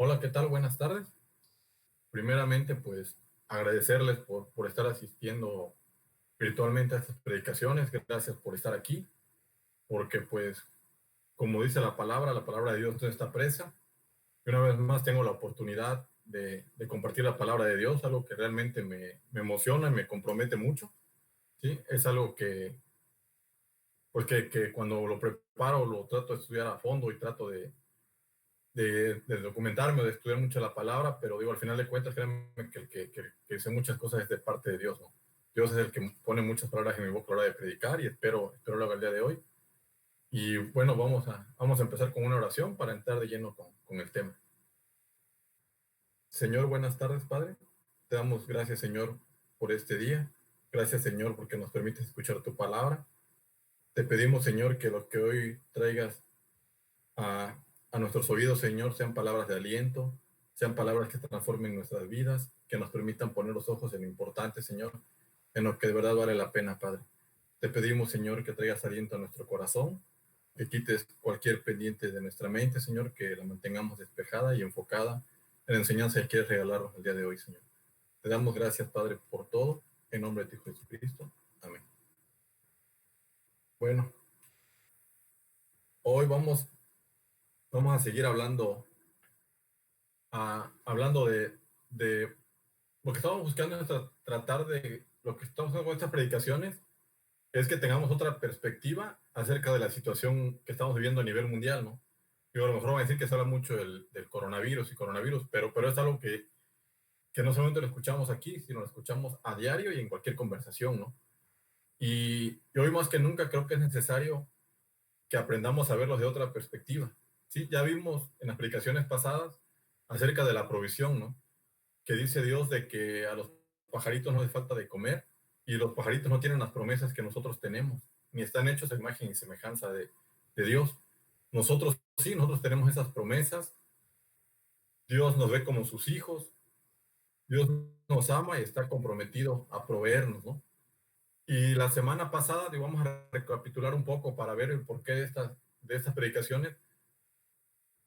Hola, ¿qué tal? Buenas tardes. Primeramente, pues agradecerles por estar asistiendo virtualmente a estas predicaciones. Gracias por estar aquí, porque pues, como dice la palabra de Dios no está presa. Y una vez más tengo la oportunidad de compartir la palabra de Dios, algo que realmente me emociona y me compromete mucho. ¿Sí? Es algo que cuando lo preparo lo trato de estudiar a fondo y trato de documentarme o de estudiar mucho la palabra, pero digo, al final de cuentas, créanme que sé muchas cosas es de parte de Dios, ¿no? Dios es el que pone muchas palabras en mi boca a la hora de predicar y espero lo haga el día de hoy. Y bueno, vamos a empezar con una oración para entrar de lleno con el tema. Señor, buenas tardes, Padre. Te damos gracias, Señor, por este día. Gracias, Señor, porque nos permites escuchar tu palabra. Te pedimos, Señor, que lo que hoy traigas a nuestros oídos, Señor, sean palabras de aliento, sean palabras que transformen nuestras vidas, que nos permitan poner los ojos en lo importante, Señor, en lo que de verdad vale la pena, Padre. Te pedimos, Señor, que traigas aliento a nuestro corazón, que quites cualquier pendiente de nuestra mente, Señor, que la mantengamos despejada y enfocada en la enseñanza que quieres regalarnos el día de hoy, Señor. Te damos gracias, Padre, por todo, en nombre de tu Hijo Jesucristo. Amén. Bueno, hoy vamos a seguir hablando de lo que estamos buscando es tratar de, lo que estamos haciendo con estas predicaciones, es que tengamos otra perspectiva acerca de la situación que estamos viviendo a nivel mundial, ¿no? Yo a lo mejor van a decir que se habla mucho del coronavirus, pero es algo que no solamente lo escuchamos aquí, sino lo escuchamos a diario y en cualquier conversación, ¿no? Y hoy más que nunca creo que es necesario que aprendamos a verlos de otra perspectiva. Sí, ya vimos en las predicaciones pasadas acerca de la provisión, ¿no? Que dice Dios de que a los pajaritos no les falta de comer y los pajaritos no tienen las promesas que nosotros tenemos, ni están hechos a imagen y semejanza de Dios. Nosotros sí, nosotros tenemos esas promesas. Dios nos ve como sus hijos, Dios nos ama y está comprometido a proveernos, ¿no? Y la semana pasada, digo, vamos a recapitular un poco para ver el porqué de estas predicaciones.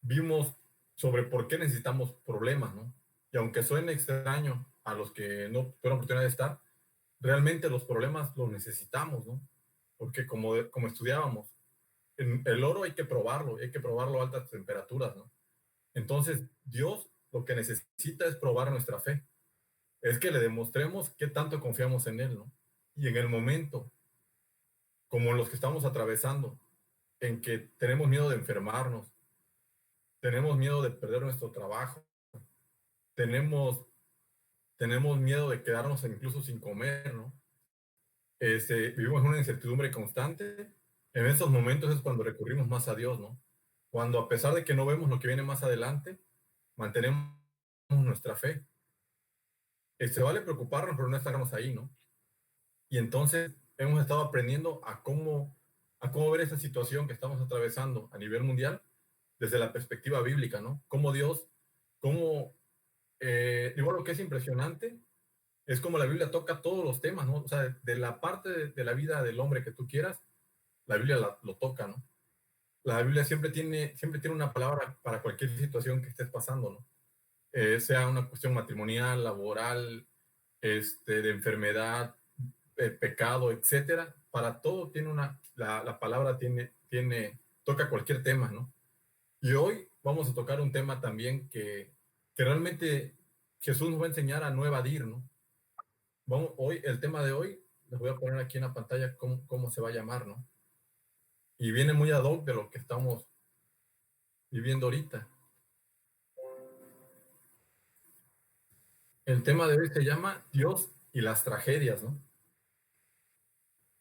Vimos sobre por qué necesitamos problemas, ¿no? Y aunque suene extraño a los que no tuvieron oportunidad de estar, realmente los problemas los necesitamos, ¿no? Porque como estudiábamos, el oro hay que probarlo a altas temperaturas, ¿no? Entonces, Dios lo que necesita es probar nuestra fe, es que le demostremos qué tanto confiamos en Él, ¿no? Y en el momento, como los que estamos atravesando, en que tenemos miedo de enfermarnos, tenemos miedo de perder nuestro trabajo, tenemos, tenemos miedo de quedarnos incluso sin comer, ¿no? Vivimos en una incertidumbre constante. En esos momentos es cuando recurrimos más a Dios, ¿no? Cuando a pesar de que no vemos lo que viene más adelante, mantenemos nuestra fe. Vale preocuparnos, pero no estarnos ahí, ¿no? Y entonces hemos estado aprendiendo a cómo ver esa situación que estamos atravesando a nivel mundial desde la perspectiva bíblica, ¿no? Cómo Dios, igual lo que es impresionante es como la Biblia toca todos los temas, ¿no? O sea, de la parte de la vida del hombre que tú quieras, la Biblia lo toca, ¿no? La Biblia siempre tiene una palabra para cualquier situación que estés pasando, ¿no? Sea una cuestión matrimonial, laboral, de enfermedad, pecado, etcétera. Para todo la palabra toca cualquier tema, ¿no? Y hoy vamos a tocar un tema también que realmente Jesús nos va a enseñar a no evadir, ¿no? El tema de hoy, les voy a poner aquí en la pantalla cómo se va a llamar, ¿no? Y viene muy ad hoc de lo que estamos viviendo ahorita. El tema de hoy se llama Dios y las tragedias, ¿no?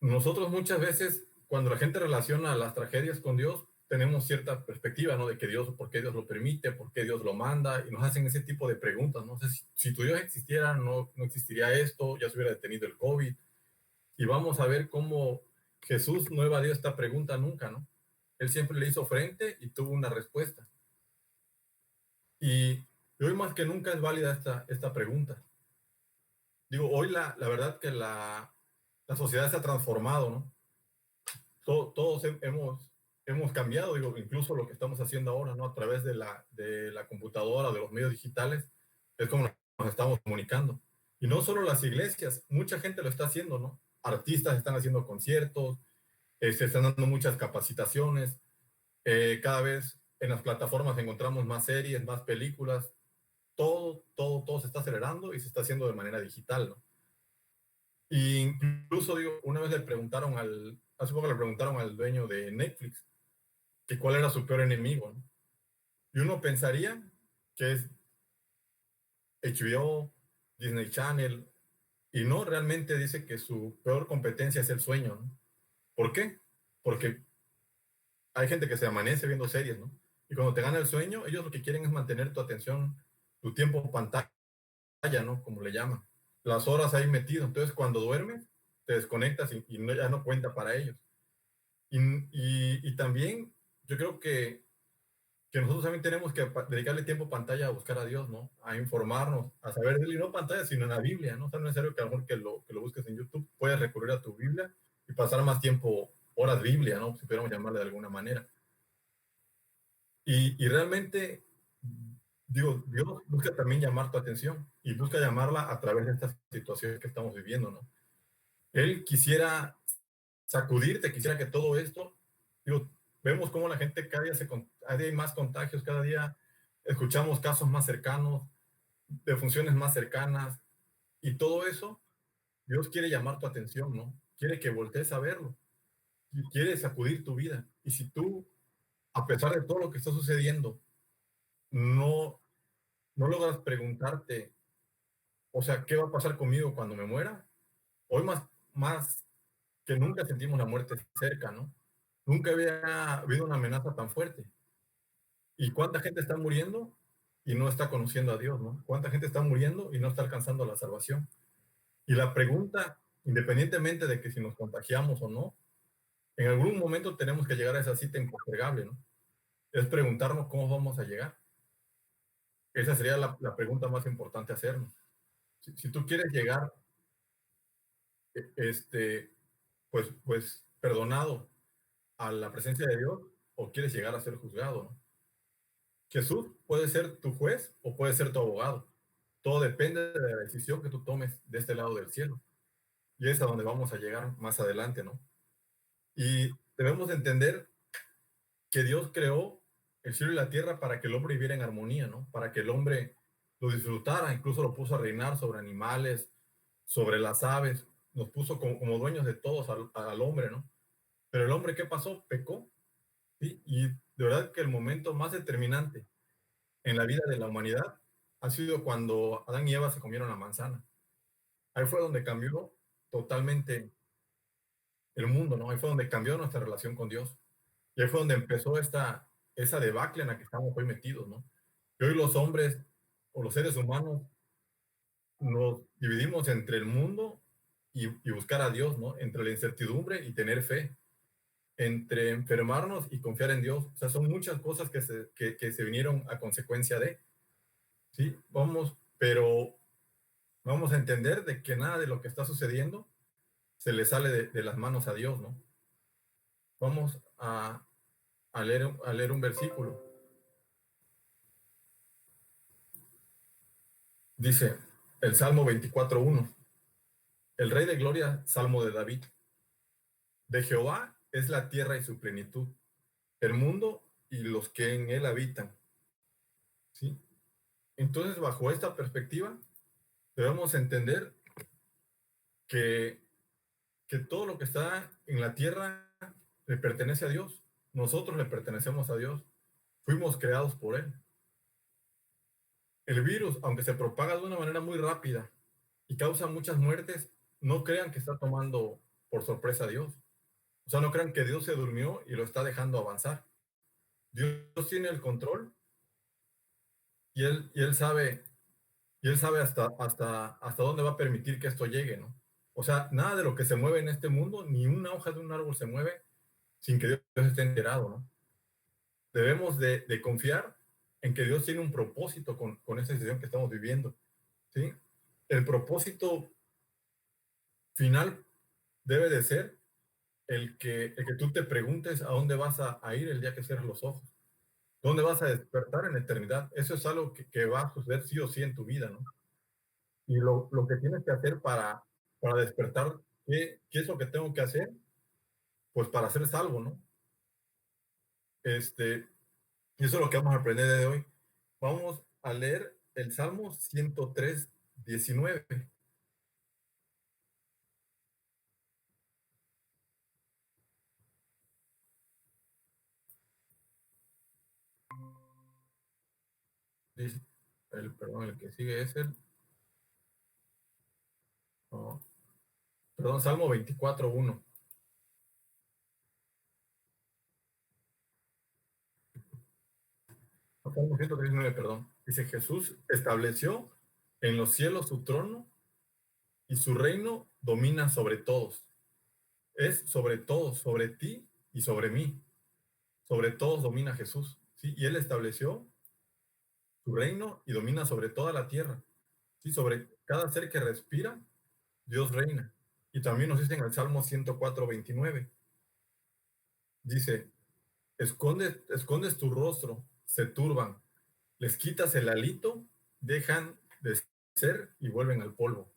Nosotros muchas veces, cuando la gente relaciona las tragedias con Dios, tenemos cierta perspectiva, ¿no? De que Dios, por qué Dios lo permite, por qué Dios lo manda, y nos hacen ese tipo de preguntas, ¿no? O sea, si tu Dios existiera, no existiría esto, ya se hubiera detenido el COVID. Y vamos a ver cómo Jesús no evadió esta pregunta nunca, ¿no? Él siempre le hizo frente y tuvo una respuesta. Y hoy más que nunca es válida esta pregunta. Digo, hoy la verdad que la sociedad se ha transformado, ¿no? Todos hemos hemos cambiado, digo, incluso lo que estamos haciendo ahora, ¿no? A través de la computadora, de los medios digitales, es como nos estamos comunicando. Y no solo las iglesias, mucha gente lo está haciendo, ¿no? Artistas están haciendo conciertos, se están dando muchas capacitaciones, cada vez en las plataformas encontramos más series, más películas, todo se está acelerando y se está haciendo de manera digital, ¿no? Y incluso, digo, una vez hace poco le preguntaron al dueño de Netflix que cuál era su peor enemigo, ¿no? Y uno pensaría que es HBO, Disney Channel, y no, realmente dice que su peor competencia es el sueño, ¿no? ¿Por qué? Porque hay gente que se amanece viendo series, ¿no? Y cuando te gana el sueño, ellos lo que quieren es mantener tu atención, tu tiempo pantalla, ¿no? Como le llaman. Las horas ahí metido. Entonces, cuando duermes, te desconectas y ya no cuenta para ellos. Y también yo creo que nosotros también tenemos que dedicarle tiempo pantalla a buscar a Dios, ¿no? A informarnos, a saber de él, y no pantalla, sino en la Biblia, ¿no? O sea, no es necesario que a lo mejor que lo busques en YouTube, puedes recurrir a tu Biblia y pasar más tiempo, horas Biblia, ¿no? Si pudiéramos llamarle de alguna manera. Y realmente, digo, Dios busca también llamar tu atención y busca llamarla a través de estas situaciones que estamos viviendo, ¿no? Él quisiera sacudirte, quisiera que todo esto, digo, vemos cómo la gente cada día hay más contagios, cada día escuchamos casos más cercanos, de funciones más cercanas, y todo eso, Dios quiere llamar tu atención, ¿no? Quiere que voltees a verlo, y quiere sacudir tu vida. Y si tú, a pesar de todo lo que está sucediendo, no, no logras preguntarte, o sea, ¿qué va a pasar conmigo cuando me muera? Hoy más que nunca sentimos la muerte cerca, ¿no? Nunca había habido una amenaza tan fuerte. ¿Y cuánta gente está muriendo y no está conociendo a Dios, ¿no? ¿Cuánta gente está muriendo y no está alcanzando la salvación? Y la pregunta, independientemente de que si nos contagiamos o no, en algún momento tenemos que llegar a esa cita impostergable, ¿no? Es preguntarnos cómo vamos a llegar. Esa sería la pregunta más importante a hacernos. Si tú quieres llegar, este, pues perdonado a la presencia de Dios, o quieres llegar a ser juzgado, ¿no? Jesús puede ser tu juez o puede ser tu abogado. Todo depende de la decisión que tú tomes de este lado del cielo. Y es a donde vamos a llegar más adelante, ¿no? Y debemos entender que Dios creó el cielo y la tierra para que el hombre viviera en armonía, ¿no? Para que el hombre lo disfrutara, incluso lo puso a reinar sobre animales, sobre las aves, nos puso como dueños de todos al hombre, ¿no? Pero el hombre, ¿qué pasó? Pecó, ¿sí? Y de verdad que el momento más determinante en la vida de la humanidad ha sido cuando Adán y Eva se comieron la manzana. Ahí fue donde cambió totalmente el mundo, ¿no? Ahí fue donde cambió nuestra relación con Dios. Y ahí fue donde empezó esa debacle en la que estamos hoy metidos, ¿no? Y hoy los hombres o los seres humanos nos dividimos entre el mundo y buscar a Dios, ¿no? Entre la incertidumbre y tener fe, entre enfermarnos y confiar en Dios. O sea, son muchas cosas que se vinieron a consecuencia de, ¿sí? Pero vamos a entender de que nada de lo que está sucediendo se le sale de las manos a Dios, ¿no? Vamos a leer un versículo. Dice el Salmo 24:1, el Rey de Gloria, Salmo de David. De Jehová es la tierra y su plenitud, el mundo y los que en él habitan. ¿Sí? Entonces, bajo esta perspectiva, debemos entender que, que todo lo que está en la tierra le pertenece a Dios. Nosotros le pertenecemos a Dios. Fuimos creados por Él. El virus, aunque se propaga de una manera muy rápida y causa muchas muertes, no crean que está tomando por sorpresa a Dios. O sea, no crean que Dios se durmió y lo está dejando avanzar. Dios tiene el control y él sabe hasta dónde va a permitir que esto llegue, ¿no? O sea, nada de lo que se mueve en este mundo, ni una hoja de un árbol se mueve sin que Dios esté enterado, ¿no? Debemos de confiar en que Dios tiene un propósito con esta situación que estamos viviendo, ¿sí? El propósito final debe de ser el que tú te preguntes a dónde vas a ir el día que cierres los ojos, dónde vas a despertar en la eternidad. Eso es algo que va a suceder sí o sí en tu vida, ¿no? Y lo que tienes que hacer para despertar, ¿qué es lo que tengo que hacer? Pues para ser salvo, ¿no? Este, y eso es lo que vamos a aprender de hoy. Vamos a leer el Salmo 103:19. Dice, perdón, el que sigue es no, perdón, Salmo 24:1. No, Salmo 139, perdón. Dice, Jesús estableció en los cielos su trono y su reino domina sobre todos. Es sobre todos, sobre ti y sobre mí. Sobre todos domina Jesús, ¿sí? Y Él estableció su reino y domina sobre toda la tierra, ¿sí? Sobre cada ser que respira, Dios reina. Y también nos dice en el Salmo 104:29, dice, escondes tu rostro, se turban, les quitas el alito, dejan de ser y vuelven al polvo.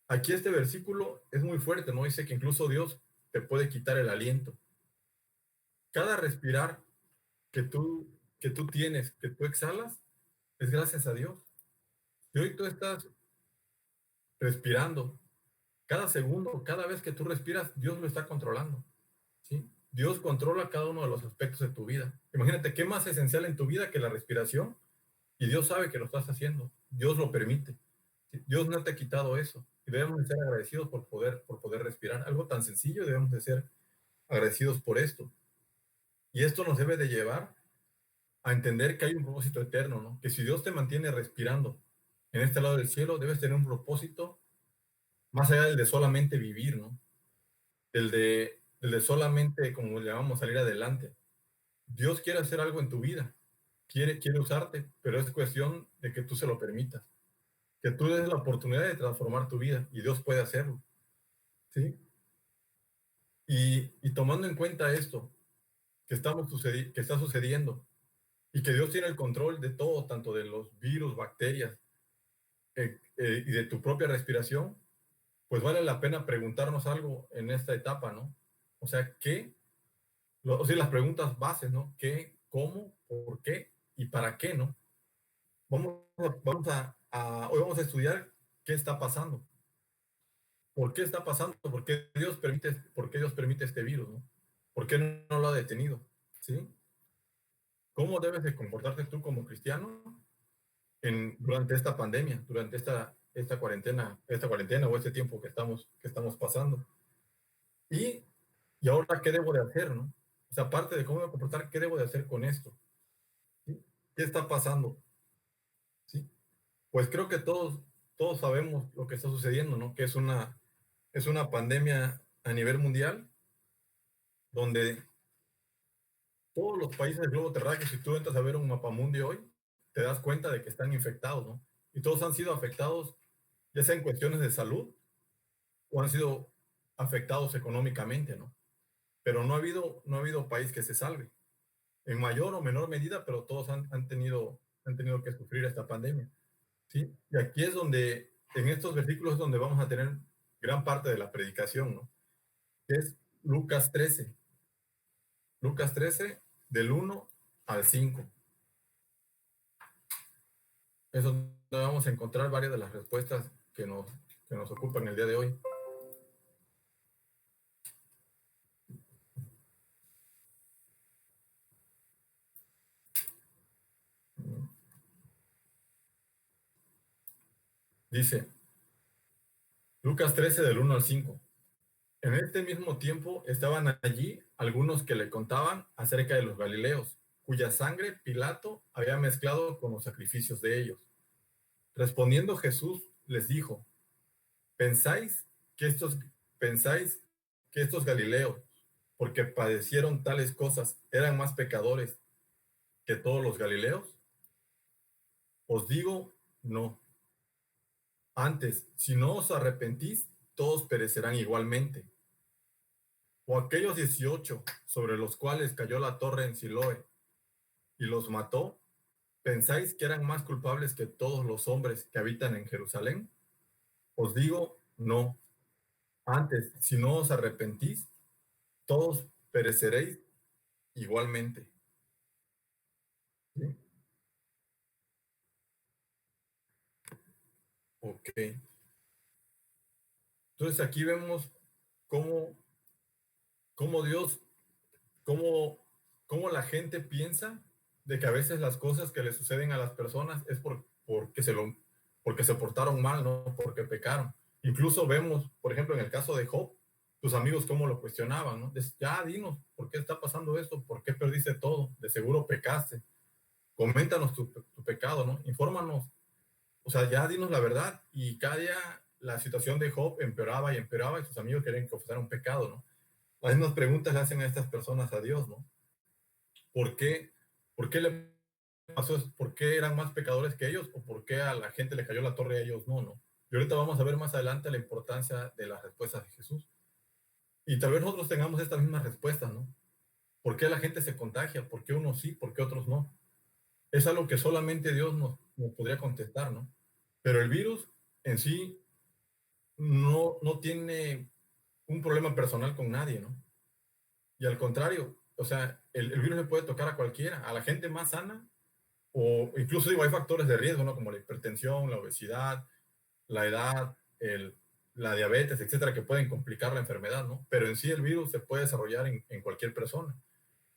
Aquí este versículo es muy fuerte, ¿no? Dice que incluso Dios te puede quitar el aliento. Cada respirar que tú tienes, que tú exhalas, es gracias a Dios. Y hoy tú estás respirando. Cada segundo, cada vez que tú respiras, Dios lo está controlando. ¿Sí? Dios controla cada uno de los aspectos de tu vida. Imagínate, ¿qué más esencial en tu vida que la respiración? Y Dios sabe que lo estás haciendo. Dios lo permite. ¿Sí? Dios no te ha quitado eso. Y debemos de ser agradecidos por poder respirar. Algo tan sencillo, debemos de ser agradecidos por esto. Y esto nos debe de llevar a entender que hay un propósito eterno, ¿no? Que si Dios te mantiene respirando en este lado del cielo, debes tener un propósito más allá del de solamente vivir, ¿no? El de solamente, como le llamamos, salir adelante. Dios quiere hacer algo en tu vida, quiere usarte, pero es cuestión de que tú se lo permitas, que tú des la oportunidad de transformar tu vida y Dios puede hacerlo, ¿sí? Y tomando en cuenta esto que está sucediendo y que Dios tiene el control de todo, tanto de los virus, bacterias y de tu propia respiración, pues vale la pena preguntarnos algo en esta etapa, ¿no? O sea, o sea, las preguntas bases, ¿no? ¿Qué, cómo, por qué y para qué, ¿no? Hoy vamos a estudiar qué está pasando, por qué está pasando, por qué Dios permite este virus, ¿no? ¿Por qué no lo ha detenido? ¿Sí? ¿Cómo debes de comportarte tú como cristiano durante esta pandemia, durante esta cuarentena o este tiempo que estamos pasando? Y, y ahora, ¿qué debo de hacer, no? O sea, aparte de cómo me voy a comportar, ¿qué debo de hacer con esto? ¿Sí? ¿Qué está pasando? ¿Sí? Pues creo que todos sabemos lo que está sucediendo, ¿no? Que es una pandemia a nivel mundial, donde todos los países del globo terráqueo, si tú entras a ver un mapamundi hoy, te das cuenta de que están infectados, ¿no? Y todos han sido afectados, ya sea en cuestiones de salud o han sido afectados económicamente, ¿no? Pero no ha habido país que se salve, en mayor o menor medida, pero todos han tenido que sufrir esta pandemia, ¿sí? Y aquí es donde, en estos versículos, es donde vamos a tener gran parte de la predicación, ¿no? Que es Lucas 13. Lucas 13, del 1 al 5. Es donde vamos a encontrar varias de las respuestas que nos ocupan el día de hoy. Dice, Lucas 13, del 1 al 5. En este mismo tiempo estaban allí algunos que le contaban acerca de los Galileos, cuya sangre Pilato había mezclado con los sacrificios de ellos. Respondiendo Jesús les dijo, ¿pensáis que estos, pensáis que estos Galileos, porque padecieron tales cosas, eran más pecadores que todos los Galileos? Os digo, no. Antes, si no os arrepentís, todos perecerán igualmente. o aquellos 18 sobre los cuales cayó la torre en Siloé y los mató, ¿pensáis que eran más culpables que todos los hombres que habitan en Jerusalén? Os digo, no. Antes, si no os arrepentís, todos pereceréis igualmente. ¿Sí? Ok. Entonces aquí vemos cómo, cómo Dios, cómo, cómo la gente piensa de que a veces las cosas que le suceden a las personas es porque se portaron mal, no porque pecaron. Incluso vemos, por ejemplo, en el caso de Job, tus amigos cómo lo cuestionaban, ¿no? Ya dinos, ¿por qué está pasando esto? ¿Por qué perdiste todo? De seguro pecaste. Coméntanos tu pecado, ¿no? Infórmanos. O sea, ya dinos la verdad. Y cada día la situación de Job empeoraba y empeoraba y sus amigos querían confesar un pecado, ¿no? Las mismas preguntas le hacen a estas personas a Dios, ¿no? ¿Por qué, por qué le pasó eso? ¿Por qué eran más pecadores que ellos? ¿O por qué a la gente le cayó la torre y a ellos no, no? Y ahorita vamos a ver más adelante la importancia de las respuestas de Jesús. Y tal vez nosotros tengamos estas mismas respuestas, ¿no? ¿Por qué la gente se contagia? ¿Por qué unos sí? ¿Por qué otros no? Es algo que solamente Dios nos podría contestar, ¿no? Pero el virus en sí no tiene un problema personal con nadie, ¿no? Y al contrario, o sea, el virus le puede tocar a cualquiera, a la gente más sana, o incluso digo, hay factores de riesgo, ¿no? Como la hipertensión, la obesidad, la edad, la diabetes, etcétera, que pueden complicar la enfermedad, ¿no? Pero en sí el virus se puede desarrollar en cualquier persona.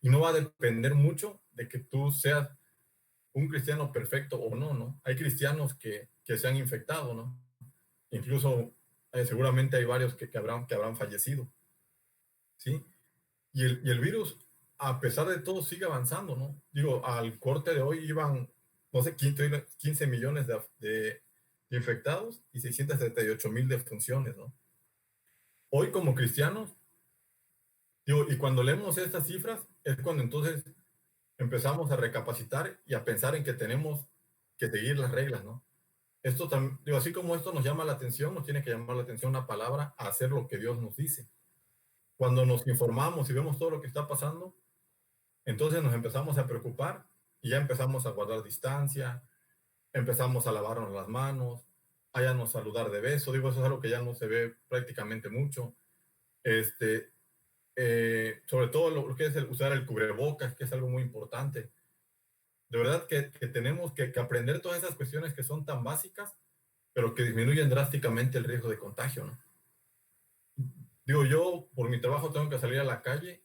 Y no va a depender mucho de que tú seas un cristiano perfecto o no, ¿no? Hay cristianos que se han infectado, ¿no? Incluso seguramente hay varios que habrán fallecido, ¿sí? Y el virus, a pesar de todo, sigue avanzando, ¿no? Digo, al corte de hoy iban, no sé, 15 millones de infectados y 678,000 defunciones, ¿no? Hoy como cristianos, digo, y cuando leemos estas cifras, es cuando entonces empezamos a recapacitar y a pensar en que tenemos que seguir las reglas, ¿no? Esto también, digo, así como esto nos llama la atención, nos tiene que llamar la atención una palabra a hacer lo que Dios nos dice. Cuando nos informamos y vemos todo lo que está pasando, entonces nos empezamos a preocupar y ya empezamos a guardar distancia, empezamos a lavarnos las manos, a ya no saludar de beso. Digo, eso es algo que ya no se ve prácticamente mucho. Este, Sobre todo lo que es usar el cubrebocas, que es algo muy importante. De verdad que tenemos que aprender todas esas cuestiones que son tan básicas, pero que disminuyen drásticamente el riesgo de contagio, ¿no? Digo, yo por mi trabajo tengo que salir a la calle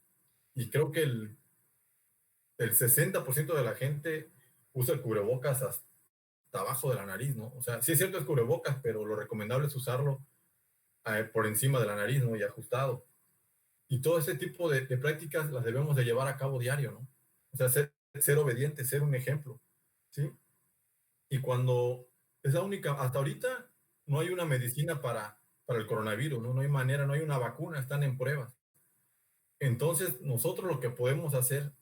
y creo que el 60% de la gente usa el cubrebocas hasta abajo de la nariz, ¿no? O sea, sí es cierto es cubrebocas, pero lo recomendable es usarlo por encima de la nariz, ¿no? Y ajustado. Y todo ese tipo de prácticas las debemos de llevar a cabo diario, ¿no? O sea, ser obediente, ser un ejemplo, ¿sí? Y cuando es la única, hasta ahorita no hay una medicina para el coronavirus, ¿no? No hay manera, no hay una vacuna, están en pruebas. Entonces, nosotros lo que podemos hacer,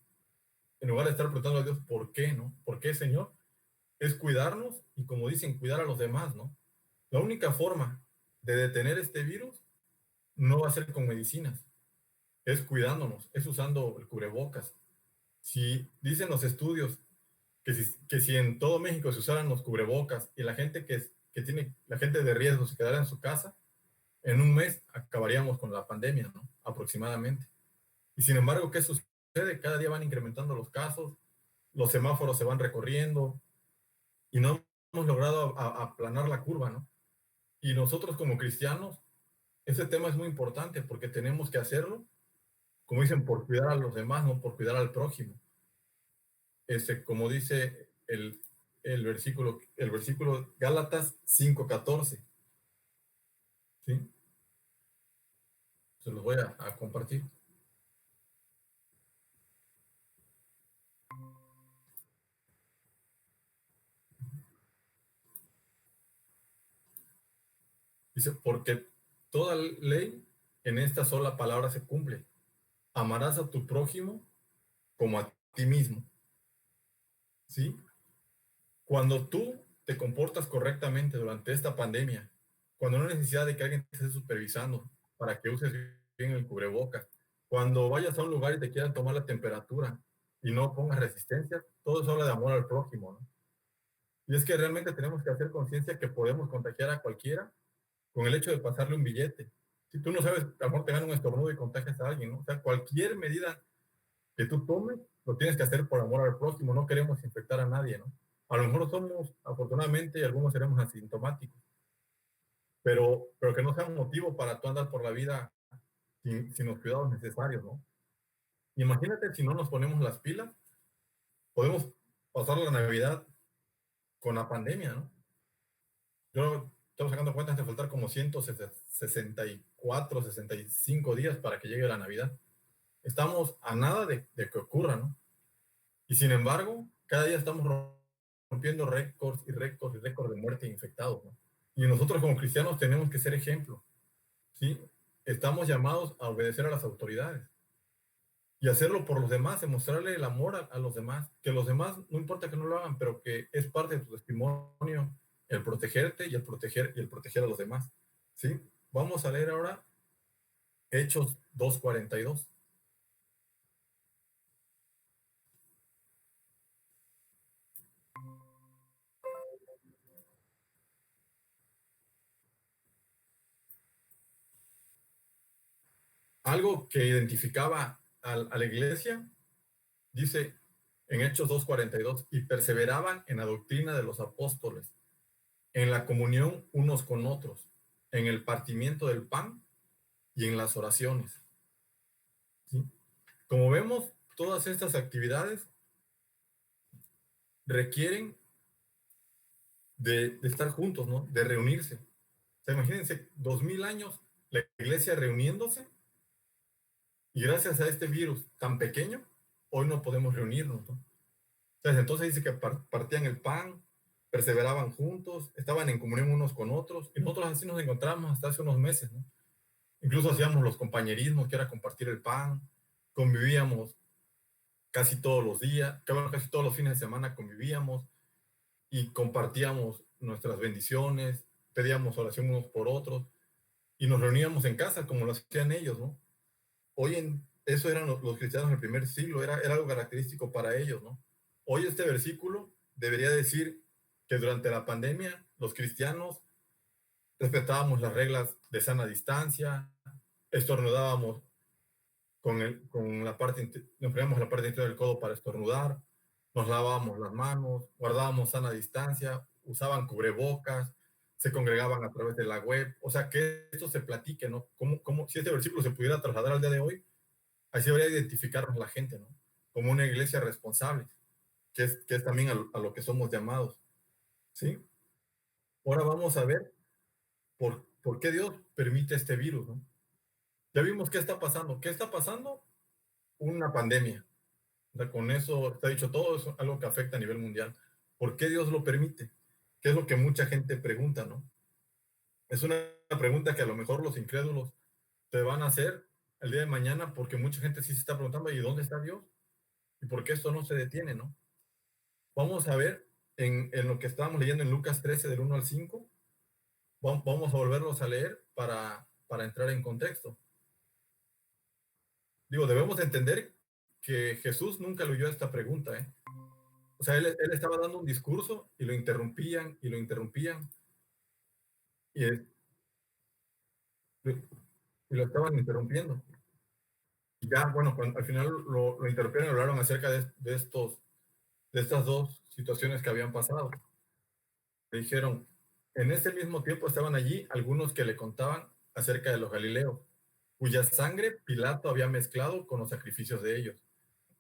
en lugar de estar preguntando a Dios, ¿por qué, no? ¿Por qué, Señor? Es cuidarnos y, como dicen, cuidar a los demás, ¿no? La única forma de detener este virus no va a ser con medicinas, es cuidándonos, es usando el cubrebocas. Si dicen los estudios que si en todo México se usaran los cubrebocas y la gente que tiene, la gente de riesgo se quedara en su casa, en un mes acabaríamos con la pandemia, ¿no? Aproximadamente. Y sin embargo, ¿qué sucede? Cada día van incrementando los casos, los semáforos se van recorriendo y no hemos logrado aplanar la curva, ¿no? Y nosotros como cristianos, ese tema es muy importante porque tenemos que hacerlo, como dicen, por cuidar a los demás, no por cuidar al prójimo. Como dice el versículo Gálatas 5:14, ¿sí? Se los voy a compartir. Dice, porque toda ley en esta sola palabra se cumple. Amarás a tu prójimo como a ti mismo, ¿sí? Cuando tú te comportas correctamente durante esta pandemia, cuando no hay necesidad de que alguien te esté supervisando para que uses bien el cubrebocas, Cuando vayas a un lugar y te quieran tomar la temperatura y no pongas resistencia, todo eso habla de amor al prójimo, ¿no? Y es que realmente tenemos que hacer conciencia que podemos contagiar a cualquiera con el hecho de pasarle un billete. Si tú no sabes, a lo mejor te gana un estornudo y contagias a alguien, ¿no? O sea, cualquier medida que tú tomes, lo tienes que hacer por amor al prójimo, no queremos infectar a nadie, ¿no? A lo mejor somos, afortunadamente, algunos seremos asintomáticos, pero que no sea un motivo para tú andar por la vida sin los cuidados necesarios, ¿no? Imagínate si no nos ponemos las pilas, podemos pasar la Navidad con la pandemia, ¿no? Yo estamos sacando cuentas de faltar como 164, 65 días para que llegue la Navidad. Estamos a nada de que ocurra, ¿no? Y sin embargo, cada día estamos rompiendo récords y récords y récords de muerte e infectados, ¿no? Y nosotros como cristianos tenemos que ser ejemplo, ¿sí? Estamos llamados a obedecer a las autoridades y hacerlo por los demás, demostrarle el amor a los demás, que los demás, no importa que no lo hagan, pero que es parte de tu testimonio el protegerte y el proteger a los demás, ¿sí? Vamos a leer ahora Hechos 2:42. Algo que identificaba a la iglesia, dice en Hechos 2:42, y perseveraban en la doctrina de los apóstoles, en la comunión unos con otros, en el partimiento del pan y en las oraciones, ¿sí? Como vemos, todas estas actividades requieren de estar juntos, ¿no? De reunirse. O sea, imagínense, 2000 años la iglesia reuniéndose y gracias a este virus tan pequeño, hoy no podemos reunirnos, ¿no? Entonces dice que partían el pan, perseveraban juntos, estaban en comunión unos con otros, y nosotros así nos encontramos hasta hace unos meses, ¿no? Incluso hacíamos los compañerismos, que era compartir el pan, convivíamos casi todos los días, que bueno, casi todos los fines de semana convivíamos y compartíamos nuestras bendiciones, pedíamos oración unos por otros y nos reuníamos en casa como lo hacían ellos, ¿no? Eso eran los cristianos del primer siglo, era algo característico para ellos, ¿no? Hoy este versículo debería decir que durante la pandemia los cristianos respetábamos las reglas de sana distancia, estornudábamos con la parte, nos poníamos la parte interior del codo para estornudar, nos lavábamos las manos, guardábamos sana distancia, usaban cubrebocas, se congregaban a través de la web, o sea, que esto se platique, ¿no? Si este versículo se pudiera trasladar al día de hoy, así debería identificarnos la gente, ¿no? Como una iglesia responsable, que es también a lo que somos llamados, ¿sí? Ahora vamos a ver por qué Dios permite este virus, ¿no? Ya vimos qué está pasando. ¿Qué está pasando? Una pandemia. O sea, con eso está dicho todo, es algo que afecta a nivel mundial. ¿Por qué Dios lo permite? ¿Qué es lo que mucha gente pregunta, no? Es una pregunta que a lo mejor los incrédulos te van a hacer el día de mañana porque mucha gente sí se está preguntando, ¿y dónde está Dios? ¿Y por qué esto no se detiene, no? Vamos a ver en lo que estábamos leyendo en Lucas 13, del 1 al 5. Vamos a volverlos a leer para entrar en contexto. Digo, debemos entender que Jesús nunca le oyó a esta pregunta, ¿eh? O sea, él estaba dando un discurso y lo interrumpían y lo interrumpían y, y lo estaban interrumpiendo. Y ya, bueno, al final lo interrumpieron y hablaron acerca de estas dos situaciones que habían pasado. Le dijeron, en ese mismo tiempo estaban allí algunos que le contaban acerca de los galileos, cuya sangre Pilato había mezclado con los sacrificios de ellos.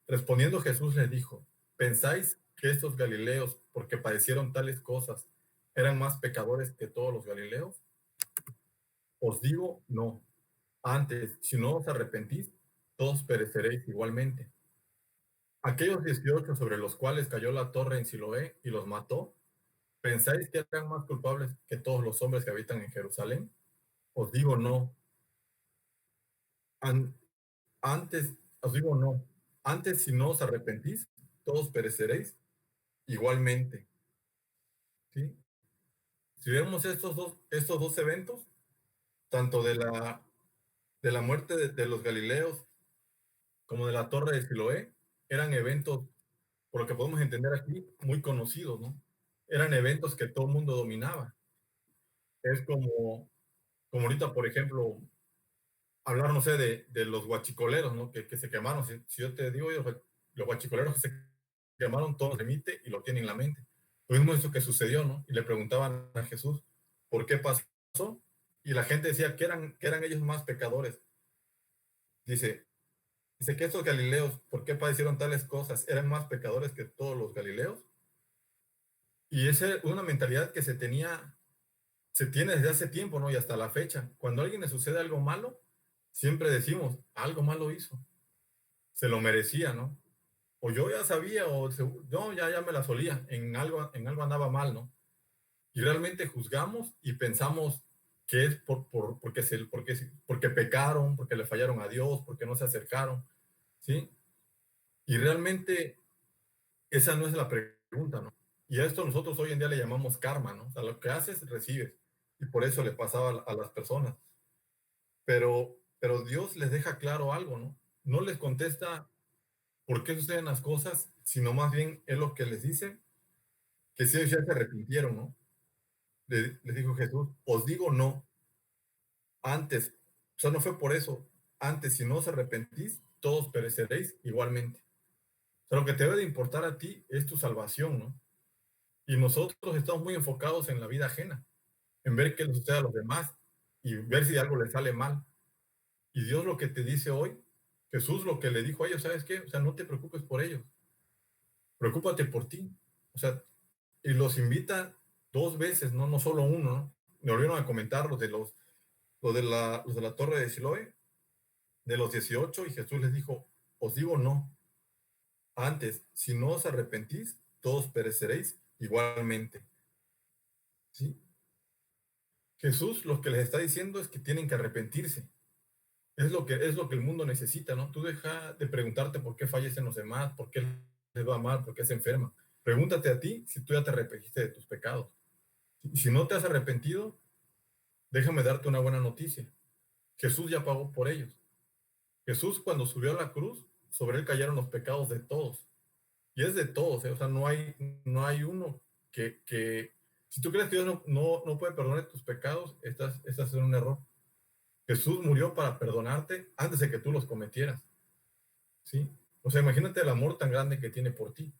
Respondiendo Jesús les dijo, ¿pensáis que estos galileos, porque padecieron tales cosas, eran más pecadores que todos los galileos? Os digo, no. Antes, si no os arrepentís, todos pereceréis igualmente. Aquellos 18 sobre los cuales cayó la torre en Siloé y los mató, ¿pensáis que eran más culpables que todos los hombres que habitan en Jerusalén? Os digo no. An- Antes, os digo no. Antes, si no os arrepentís, todos pereceréis igualmente. ¿Sí? Si vemos estos dos eventos, tanto de la muerte de los Galileos como de la Torre de Siloé, eran eventos, por lo que podemos entender aquí, muy conocidos, ¿no? Eran eventos que todo el mundo dominaba. Es como ahorita, por ejemplo, hablar, no sé, de los guachicoleros, ¿no? Que se quemaron. Si yo te digo, los guachicoleros que se quemaron, todo se remite y lo tienen en la mente. Lo mismo eso que sucedió, ¿no? Y le preguntaban a Jesús, ¿por qué pasó? Y la gente decía que eran ellos más pecadores. Dice, dice que estos galileos, ¿por qué padecieron tales cosas? Eran más pecadores que todos los galileos. Y esa es una mentalidad que se tiene desde hace tiempo, ¿no? Y hasta la fecha. Cuando a alguien le sucede algo malo, siempre decimos, algo malo hizo, se lo merecía, ¿no? O yo ya sabía, no, ya me la solía, en algo andaba mal, ¿no? Y realmente juzgamos y pensamos que es porque pecaron, porque le fallaron a Dios, porque no se acercaron, ¿sí? Y realmente esa no es la pregunta, ¿no? Y a esto nosotros hoy en día le llamamos karma, ¿no? O sea, lo que haces, recibes. Y por eso le pasaba a las personas. Pero Dios les deja claro algo, ¿no? No les contesta por qué suceden las cosas, sino más bien es lo que les dice, que si ellos ya se arrepintieron, ¿no? Les dijo Jesús, os digo no, antes, o sea, no fue por eso, antes si no os arrepentís, todos pereceréis igualmente. O sea, lo que te debe de importar a ti es tu salvación, ¿no? Y nosotros estamos muy enfocados en la vida ajena, en ver qué les sucede a los demás y ver si algo les sale mal. Y Dios lo que te dice hoy, Jesús lo que le dijo a ellos, ¿sabes qué? O sea, no te preocupes por ellos, preocúpate por ti. O sea, y los invita dos veces, no solo uno, ¿no? Me volvieron a comentar los de la Torre de Siloé, de los 18, y Jesús les dijo, os digo no, antes, si no os arrepentís, todos pereceréis igualmente. ¿Sí? Jesús lo que les está diciendo es que tienen que arrepentirse. Es lo que el mundo necesita, ¿no? Tú deja de preguntarte por qué fallecen los demás, por qué les va mal, por qué se enferman. Pregúntate a ti si tú ya te arrepentiste de tus pecados. Y si no te has arrepentido, déjame darte una buena noticia. Jesús ya pagó por ellos. Jesús cuando subió a la cruz, sobre él cayeron los pecados de todos. Y es de todos, ¿eh? O sea, no hay uno si tú crees que Dios no puede perdonar tus pecados, estás en un error. Jesús murió para perdonarte antes de que tú los cometieras, ¿sí? O sea, imagínate el amor tan grande que tiene por ti.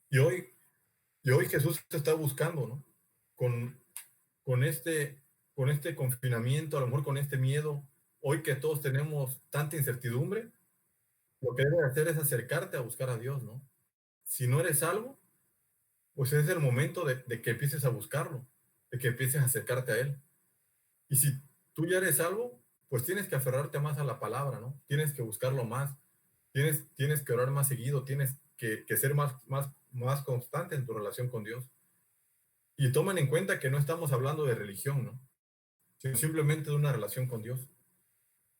Y hoy, y hoy Jesús te está buscando, ¿no? Con, con este, con este confinamiento, a lo mejor con este miedo, hoy que todos tenemos tanta incertidumbre, lo que debes hacer es acercarte a buscar a Dios, ¿no? Si no eres salvo, pues es el momento de que empieces a buscarlo, de que empieces a acercarte a Él. Y si tú ya eres salvo, pues tienes que aferrarte más a la palabra, ¿no? Tienes que buscarlo más, tienes que orar más seguido, tienes que ser más constante en tu relación con Dios. Y tomen en cuenta que no estamos hablando de religión, ¿no? Sino simplemente de una relación con Dios.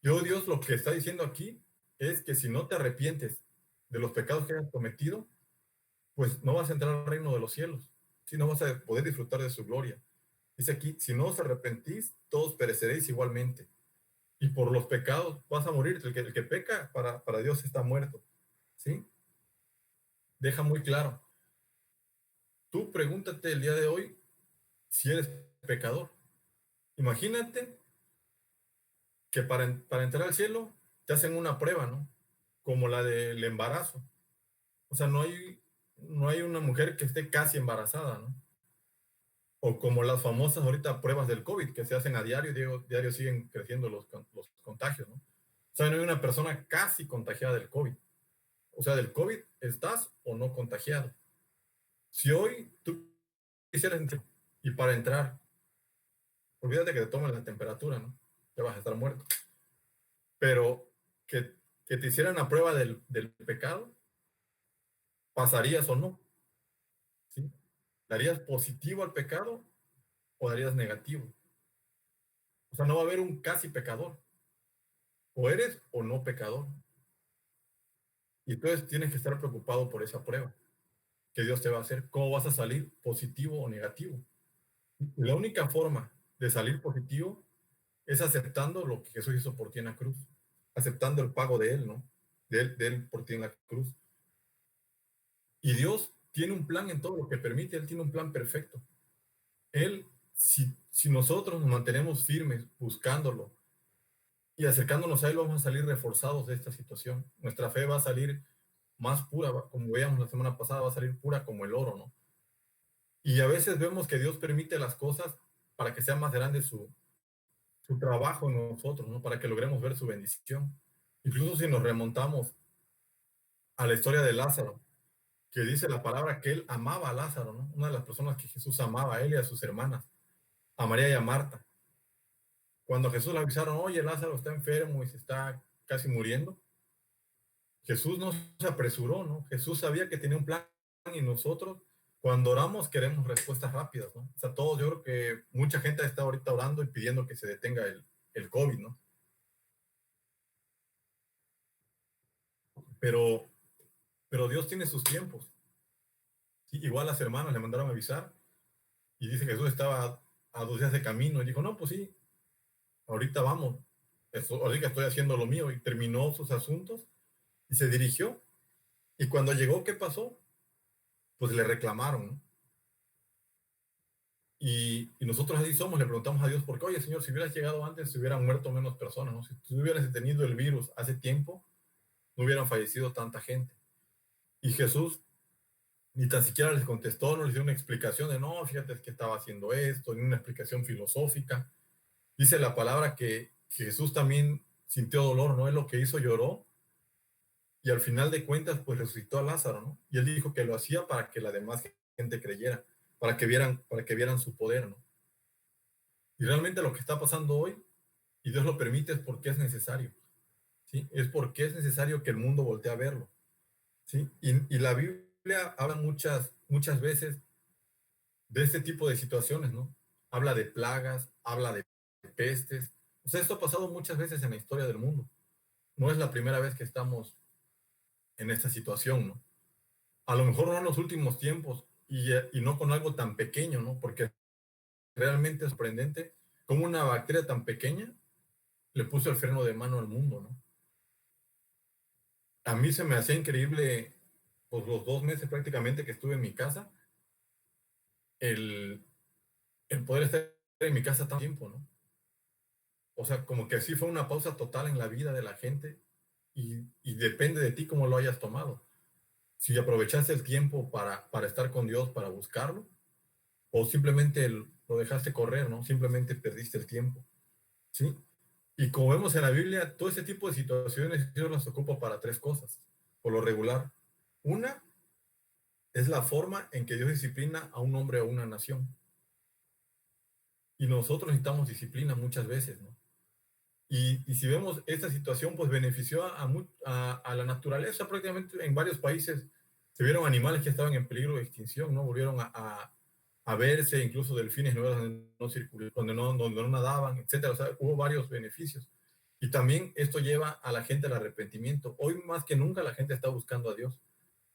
Dios lo que está diciendo aquí es que si no te arrepientes de los pecados que hayas cometido, pues no vas a entrar al reino de los cielos, si no vas a poder disfrutar de su gloria. Dice aquí, si no os arrepentís, todos pereceréis igualmente. Y por los pecados vas a morir. El que peca para Dios está muerto. ¿Sí? Deja muy claro. Tú pregúntate el día de hoy si eres pecador. Imagínate que para entrar al cielo te hacen una prueba, ¿no? Como la del embarazo. O sea, no hay una mujer que esté casi embarazada, ¿no? O como las famosas ahorita pruebas del COVID que se hacen a diario, diario siguen creciendo los contagios, ¿no? O sea, no hay una persona casi contagiada del COVID. O sea, del COVID estás o no contagiado. Si hoy tú quisieras entrar y para entrar, olvídate que te tomen la temperatura, ¿no? Te vas a estar muerto. Pero que te hicieran la prueba del pecado, ¿pasarías o no? ¿Sí? ¿Darías positivo al pecado o darías negativo? O sea, no va a haber un casi pecador. O eres o no pecador. Y entonces tienes que estar preocupado por esa prueba que Dios te va a hacer. ¿Cómo vas a salir positivo o negativo? Y la única forma de salir positivo es aceptando lo que Jesús hizo por ti en la cruz, aceptando el pago de Él, ¿no? de él por ti en la cruz. Y Dios tiene un plan en todo lo que permite, Él tiene un plan perfecto. Él, si nosotros nos mantenemos firmes buscándolo y acercándonos a Él, vamos a salir reforzados de esta situación. Nuestra fe va a salir más pura, como veíamos la semana pasada, va a salir pura como el oro, ¿no? Y a veces vemos que Dios permite las cosas para que sea más grande su trabajo en nosotros, ¿no? Para que logremos ver su bendición. Incluso si nos remontamos a la historia de Lázaro, que dice la palabra que él amaba a Lázaro, ¿no? Una de las personas que Jesús amaba a él y a sus hermanas, a María y a Marta. Cuando Jesús le avisaron, oye, Lázaro está enfermo y se está casi muriendo, Jesús no se apresuró, ¿no? Jesús sabía que tenía un plan y nosotros, cuando oramos, queremos respuestas rápidas, ¿no? O sea, todos, yo creo que mucha gente está ahorita orando y pidiendo que se detenga el COVID, ¿no? Pero, pero Dios tiene sus tiempos. ¿Sí? Igual las hermanas le mandaron a avisar y dice que Jesús estaba a 2 días de camino y dijo, no, pues sí, ahorita vamos, ahorita estoy haciendo lo mío y terminó sus asuntos y se dirigió. Y cuando llegó, ¿qué pasó? Pues le reclamaron, ¿no? Y nosotros así somos, le preguntamos a Dios, porque, oye, Señor, si hubieras llegado antes, se hubieran muerto menos personas, ¿no? Si tú hubieras tenido el virus hace tiempo, no hubieran fallecido tanta gente. Y Jesús ni tan siquiera les contestó, no les dio una explicación de, no, fíjate es que estaba haciendo esto, ni una explicación filosófica. Dice la palabra que Jesús también sintió dolor, ¿no? Él lo que hizo lloró y al final de cuentas, pues resucitó a Lázaro, ¿no? Y él dijo que lo hacía para que la demás gente creyera, para que vieran su poder, ¿no? Y realmente lo que está pasando hoy, y Dios lo permite, es porque es necesario, ¿sí? Es porque es necesario que el mundo voltee a verlo, ¿sí? Y la Biblia habla muchas veces de este tipo de situaciones, ¿no? Habla de plagas, habla de pestes. O sea, esto ha pasado muchas veces en la historia del mundo. No es la primera vez que estamos en esta situación, ¿no? A lo mejor no en los últimos tiempos y no con algo tan pequeño, ¿no? Porque realmente es sorprendente cómo una bacteria tan pequeña le puso el freno de mano al mundo, ¿no? A mí se me hacía increíble, pues los 2 meses prácticamente que estuve en mi casa, el, el poder estar en mi casa tanto tiempo, ¿no? O sea, como que sí fue una pausa total en la vida de la gente y depende de ti cómo lo hayas tomado. Si aprovechaste el tiempo para estar con Dios, para buscarlo, o simplemente lo dejaste correr, ¿no? Simplemente perdiste el tiempo, ¿sí? Y como vemos en la Biblia, todo ese tipo de situaciones Dios las ocupa para 3 cosas, por lo regular. Una es la forma en que Dios disciplina a un hombre o a una nación. Y nosotros necesitamos disciplina muchas veces, ¿no? Y si vemos esta situación, pues benefició a la naturaleza prácticamente en varios países. Se vieron animales que estaban en peligro de extinción, ¿no? Volvieron a verse, incluso delfines nuevos donde no nadaban, etcétera. O sea, hubo varios beneficios. Y también esto lleva a la gente al arrepentimiento. Hoy más que nunca la gente está buscando a Dios.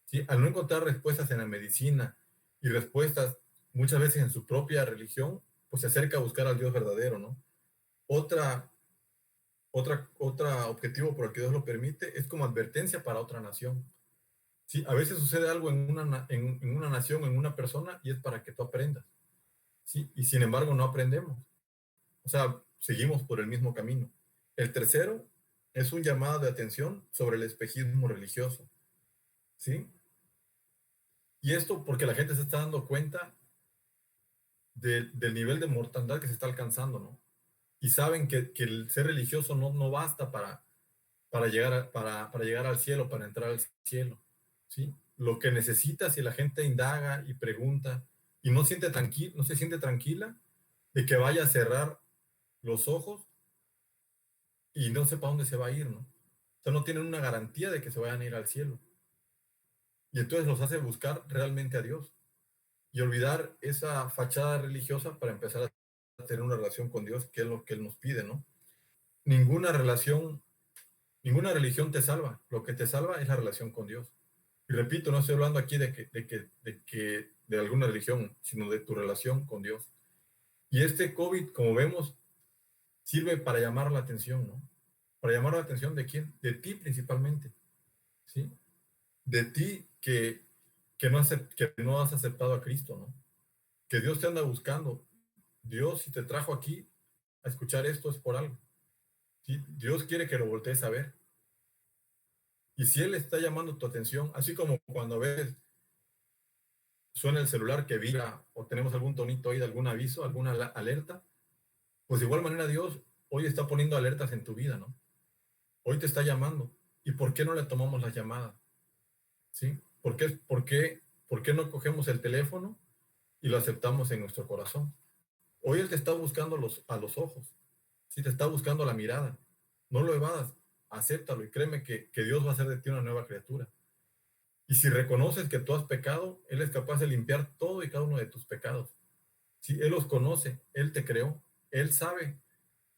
¿Sí? Al no encontrar respuestas en la medicina y respuestas muchas veces en su propia religión, pues se acerca a buscar al Dios verdadero, ¿no? Otra otra objetivo por el que Dios lo permite es como advertencia para otra nación. Sí, a veces sucede algo en una nación, en una persona, y es para que tú aprendas. Sí, y sin embargo no aprendemos. O sea, seguimos por el mismo camino. El tercero es un llamado de atención sobre el espejismo religioso. ¿Sí? Y esto porque la gente se está dando cuenta del nivel de mortandad que se está alcanzando, ¿no? Y saben que el ser religioso no basta para llegar al cielo, para entrar al cielo, ¿sí? Lo que necesita, si la gente indaga y pregunta y no se siente tranquila de que vaya a cerrar los ojos y no sepa dónde se va a ir, ¿no? O sea, no tienen una garantía de que se vayan a ir al cielo. Y entonces los hace buscar realmente a Dios y olvidar esa fachada religiosa para empezar a tener una relación con Dios, que es lo que Él nos pide, ¿no? Ninguna relación Ninguna religión te salva. Lo que te salva es la relación con Dios. Y repito, no estoy hablando aquí de alguna religión, sino de tu relación con Dios. Y este COVID, como vemos, sirve para llamar la atención, ¿no? Para llamar la atención de quién? De ti principalmente. ¿sí? De ti que no has aceptado a Cristo, ¿no? Que Dios te anda buscando. Dios, si te trajo aquí a escuchar esto, es por algo. ¿Sí? Dios quiere que lo voltees a ver. Y si Él está llamando tu atención, así como cuando ves suena el celular que vibra o tenemos algún tonito ahí de algún aviso, alguna alerta, pues de igual manera Dios hoy está poniendo alertas en tu vida, ¿no? Hoy te está llamando. ¿Y por qué no le tomamos la llamada? ¿Sí? ¿Por qué no cogemos el teléfono y lo aceptamos en nuestro corazón? Hoy Él te está buscando a los ojos, ¿sí? Te está buscando la mirada. No lo evadas, acéptalo y créeme que Dios va a hacer de ti una nueva criatura. Y si reconoces que tú has pecado, Él es capaz de limpiar todo y cada uno de tus pecados. Sí, Él los conoce, Él te creó, Él sabe,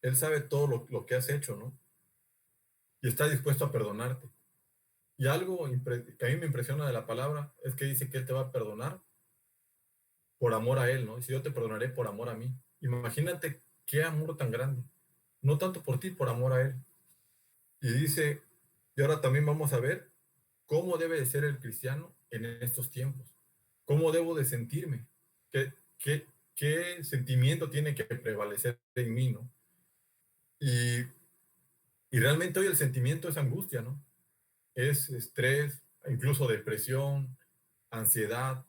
Él sabe todo lo que has hecho, ¿no? Y está dispuesto a perdonarte. Y algo que a mí me impresiona de la palabra es que dice que Él te va a perdonar por amor a Él, ¿no? Dice, yo te perdonaré por amor a mí. Imagínate qué amor tan grande. No tanto por ti, por amor a Él. Y dice, y ahora también vamos a ver cómo debe de ser el cristiano en estos tiempos. ¿Cómo debo de sentirme? ¿Qué, qué, qué sentimiento tiene que prevalecer en mí, ¿no? Y, y realmente hoy el sentimiento es angustia, ¿no? Es estrés, incluso depresión, ansiedad,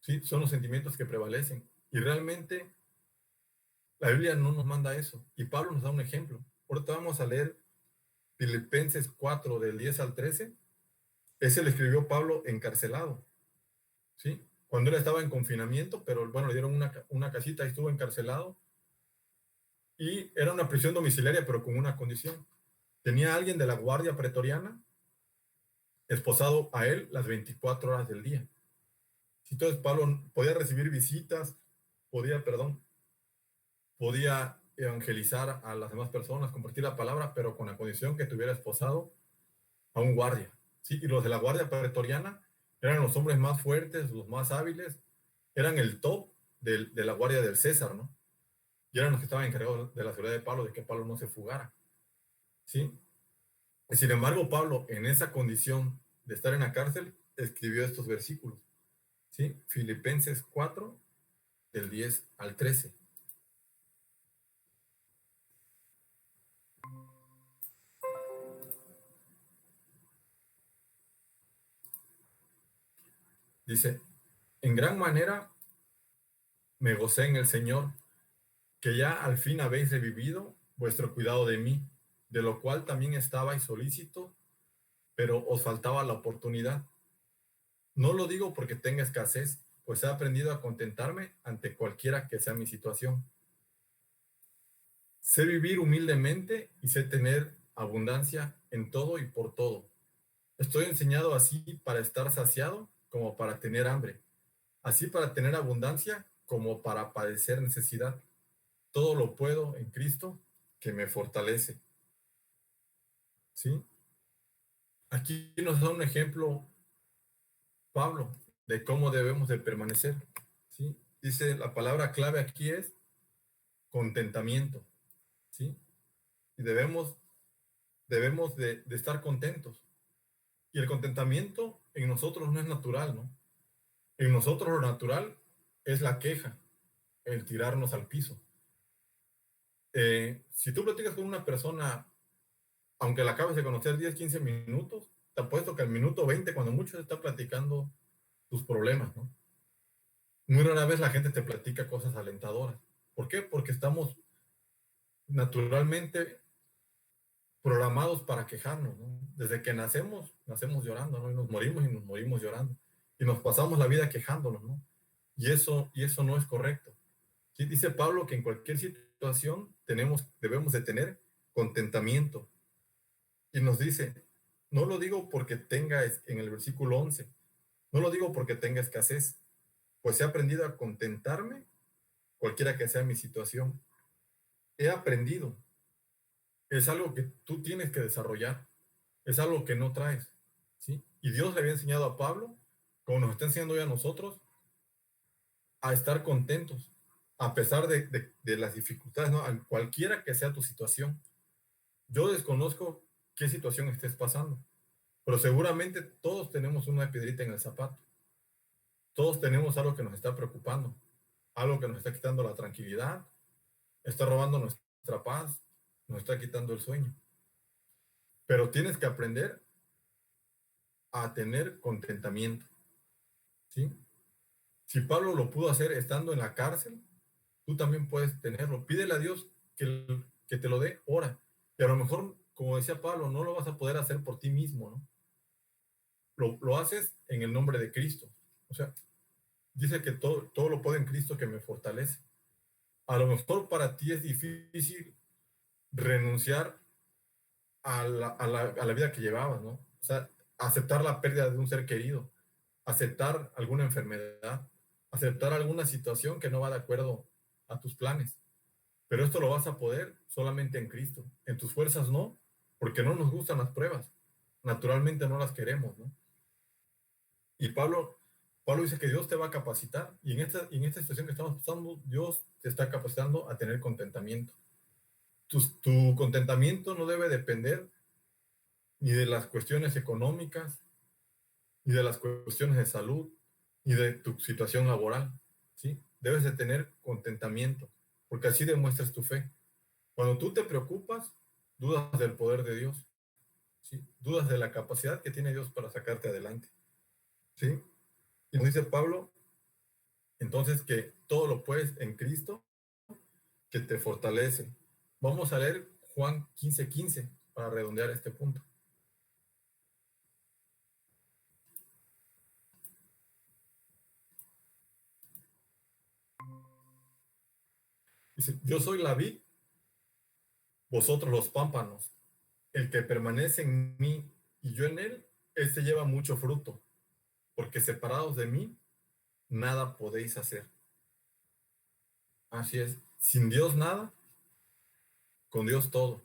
¿sí? Son los sentimientos que prevalecen. Y realmente la Biblia no nos manda eso. Y Pablo nos da un ejemplo. Ahorita vamos a leer Filipenses 4 del 10 al 13. Ese lo escribió Pablo encarcelado, ¿sí? Cuando él estaba en confinamiento, pero bueno, le dieron una casita y estuvo encarcelado. Y era una prisión domiciliaria, pero con una condición. Tenía a alguien de la guardia pretoriana esposado a él las 24 horas del día. Entonces Pablo podía recibir visitas, podía evangelizar a las demás personas, compartir la palabra, pero con la condición que tuviera esposado a un guardia. ¿Sí? Y los de la guardia pretoriana eran los hombres más fuertes, los más hábiles, eran el top de la guardia del César, ¿no? Y eran los que estaban encargados de la seguridad de Pablo, de que Pablo no se fugara. ¿Sí? Y sin embargo, Pablo, en esa condición de estar en la cárcel, escribió estos versículos. ¿Sí? Filipenses 4, del 10 al 13. Dice, en gran manera me gocé en el Señor, que ya al fin habéis revivido vuestro cuidado de mí, de lo cual también estabais solícito, pero os faltaba la oportunidad. No lo digo porque tenga escasez, pues he aprendido a contentarme ante cualquiera que sea mi situación. Sé vivir humildemente y sé tener abundancia en todo y por todo. Estoy enseñado así para estar saciado como para tener hambre, así para tener abundancia como para padecer necesidad. Todo lo puedo en Cristo que me fortalece. ¿Sí? Aquí nos da un ejemplo Pablo de cómo debemos de permanecer. ¿Sí? Dice, la palabra clave aquí es contentamiento. ¿Sí? Y debemos de estar contentos. Y el contentamiento en nosotros no es natural, ¿no? En nosotros lo natural es la queja, el tirarnos al piso. Si tú platicas con una persona, aunque la acabes de conocer 10, 15 minutos, te apuesto que al minuto 20, cuando mucho, se está platicando tus problemas, ¿no? Muy rara vez la gente te platica cosas alentadoras. ¿Por qué? Porque estamos naturalmente programados para quejarnos, ¿no? Desde que nacemos llorando, ¿no? Y nos morimos llorando. Y nos pasamos la vida quejándonos, ¿no? Y eso no es correcto. ¿Sí? Dice Pablo que en cualquier situación debemos de tener contentamiento. Y nos dice, no lo digo porque tenga, en el versículo 11, no lo digo porque tenga escasez, pues he aprendido a contentarme cualquiera que sea mi situación. He aprendido. Es algo que tú tienes que desarrollar. Es algo que no traes. ¿Sí? Y Dios le había enseñado a Pablo, como nos está enseñando hoy a nosotros, a estar contentos, a pesar de las dificultades, ¿no? Cualquiera que sea tu situación. Yo desconozco qué situación estés pasando. pero seguramente todos tenemos una piedrita en el zapato. Todos tenemos algo que nos está preocupando, algo que nos está quitando la tranquilidad, está robando nuestra paz, nos está quitando el sueño. Pero tienes que aprender a tener contentamiento, ¿sí? Si Pablo lo pudo hacer estando en la cárcel, tú también puedes tenerlo. Pídele a Dios que te lo dé, ora. Y a lo mejor, como decía Pablo, no lo vas a poder hacer por ti mismo, ¿no? Lo haces en el nombre de Cristo. O sea, dice que todo lo puedo en Cristo que me fortalece. A lo mejor para ti es difícil renunciar a la vida que llevabas, ¿no? O sea, aceptar la pérdida de un ser querido, aceptar alguna enfermedad, aceptar alguna situación que no va de acuerdo a tus planes. Pero esto lo vas a poder solamente en Cristo. En tus fuerzas no, porque no nos gustan las pruebas. Naturalmente no las queremos, ¿no? Y Pablo dice que Dios te va a capacitar y en esta situación que estamos pasando, Dios te está capacitando a tener contentamiento. Tu contentamiento no debe depender ni de las cuestiones económicas, ni de las cuestiones de salud, ni de tu situación laboral, ¿sí? Debes de tener contentamiento, porque así demuestras tu fe. Cuando tú te preocupas, dudas del poder de Dios, ¿sí? Dudas de la capacidad que tiene Dios para sacarte adelante, ¿sí? Y nos dice Pablo, entonces que todo lo puedes en Cristo, que te fortalece. Vamos a leer Juan 15:15 para redondear este punto. Dice, yo soy la vid, vosotros los pámpanos. El que permanece en mí y yo en él, éste lleva mucho fruto, porque separados de mí, nada podéis hacer. Así es, sin Dios nada, con Dios todo.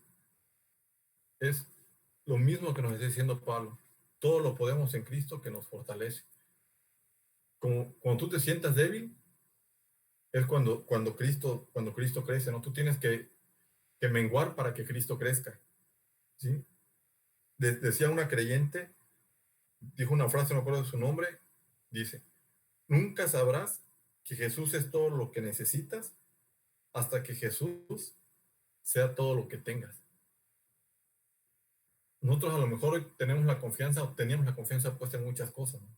Es lo mismo que nos está diciendo Pablo. Todo lo podemos en Cristo que nos fortalece. Como cuando tú te sientas débil, es cuando Cristo crece, ¿no? Tú tienes que menguar para que Cristo crezca, ¿sí? Decía una creyente, dijo una frase, no me acuerdo de su nombre, dice, nunca sabrás que Jesús es todo lo que necesitas hasta que Jesús sea todo lo que tengas. Nosotros a lo mejor hoy tenemos la confianza, o teníamos la confianza puesta en muchas cosas, ¿no?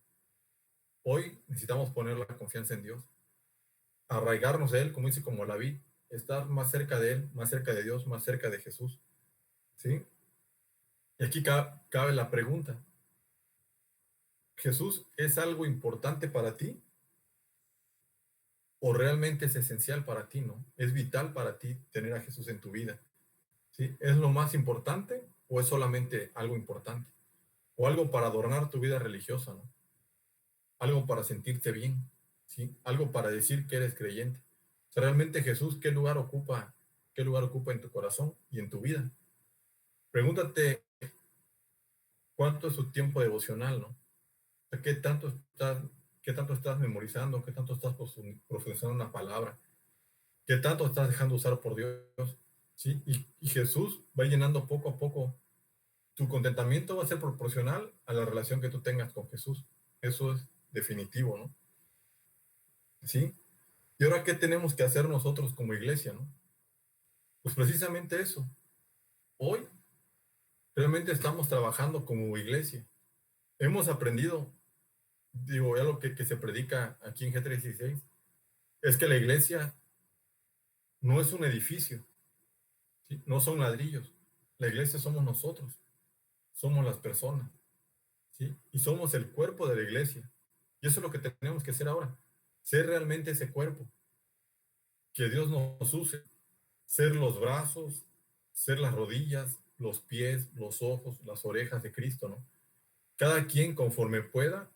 Hoy necesitamos poner la confianza en Dios, arraigarnos de Él, como dice, como la vid, estar más cerca de Él, más cerca de Dios, más cerca de Jesús, ¿sí? Y aquí cabe la pregunta, ¿Jesús es algo importante para ti o realmente es esencial para ti, no? ¿Es vital para ti tener a Jesús en tu vida? ¿Sí? ¿Es lo más importante o es solamente algo importante? O algo para adornar tu vida religiosa, ¿no? Algo para sentirte bien, ¿sí? Algo para decir que eres creyente. O sea, realmente Jesús, qué lugar ocupa en tu corazón y en tu vida? Pregúntate cuánto es tu tiempo devocional, ¿no? O sea, qué tanto estás memorizando, qué tanto estás profesando una palabra, qué tanto estás dejando usar por Dios, ¿sí? Y Jesús va llenando poco a poco. Tu contentamiento va a ser proporcional a la relación que tú tengas con Jesús. Eso es definitivo, ¿no? ¿Sí? Y ahora, ¿qué tenemos que hacer nosotros como iglesia, no? Pues precisamente eso. Hoy realmente estamos trabajando como iglesia. Hemos aprendido, digo, ya lo que se predica aquí en G316, es que la iglesia no es un edificio, ¿sí? No son ladrillos. La iglesia somos nosotros, somos las personas, ¿sí? Y somos el cuerpo de la iglesia. Y eso es lo que tenemos que hacer ahora, ser realmente ese cuerpo, que Dios nos use, ser los brazos, ser las rodillas, los pies, los ojos, las orejas de Cristo, ¿no? Cada quien conforme pueda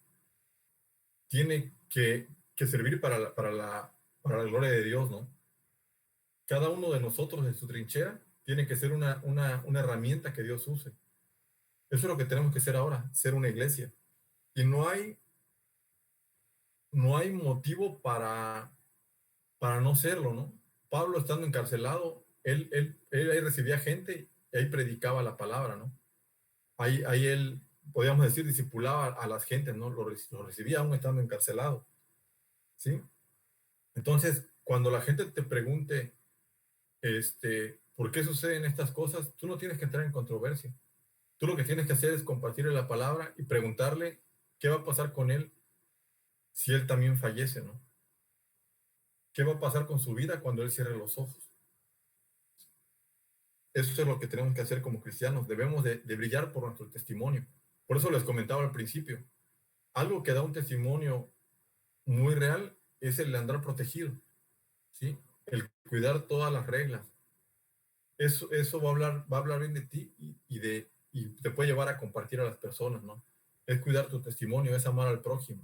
tiene que servir para la gloria de Dios, ¿no? Cada uno de nosotros en su trinchera tiene que ser una herramienta que Dios use. Eso es lo que tenemos que ser ahora, ser una iglesia. Y no hay motivo para no serlo, ¿no? Pablo estando encarcelado, él ahí recibía gente y ahí predicaba la palabra, ¿no? Ahí él podríamos decir, discipulaba a las gentes, ¿no? Lo recibía aún estando encarcelado, ¿sí? Entonces, cuando la gente te pregunte, ¿por qué suceden estas cosas? Tú no tienes que entrar en controversia. Tú lo que tienes que hacer es compartirle la palabra y preguntarle qué va a pasar con él si él también fallece, ¿no? ¿Qué va a pasar con su vida cuando él cierre los ojos? Eso es lo que tenemos que hacer como cristianos. Debemos de brillar por nuestro testimonio. Por eso les comentaba al principio. Algo que da un testimonio muy real es el andar protegido, ¿sí? El cuidar todas las reglas. Eso va a hablar bien de ti y te puede llevar a compartir a las personas, ¿no? Es cuidar tu testimonio, es amar al prójimo.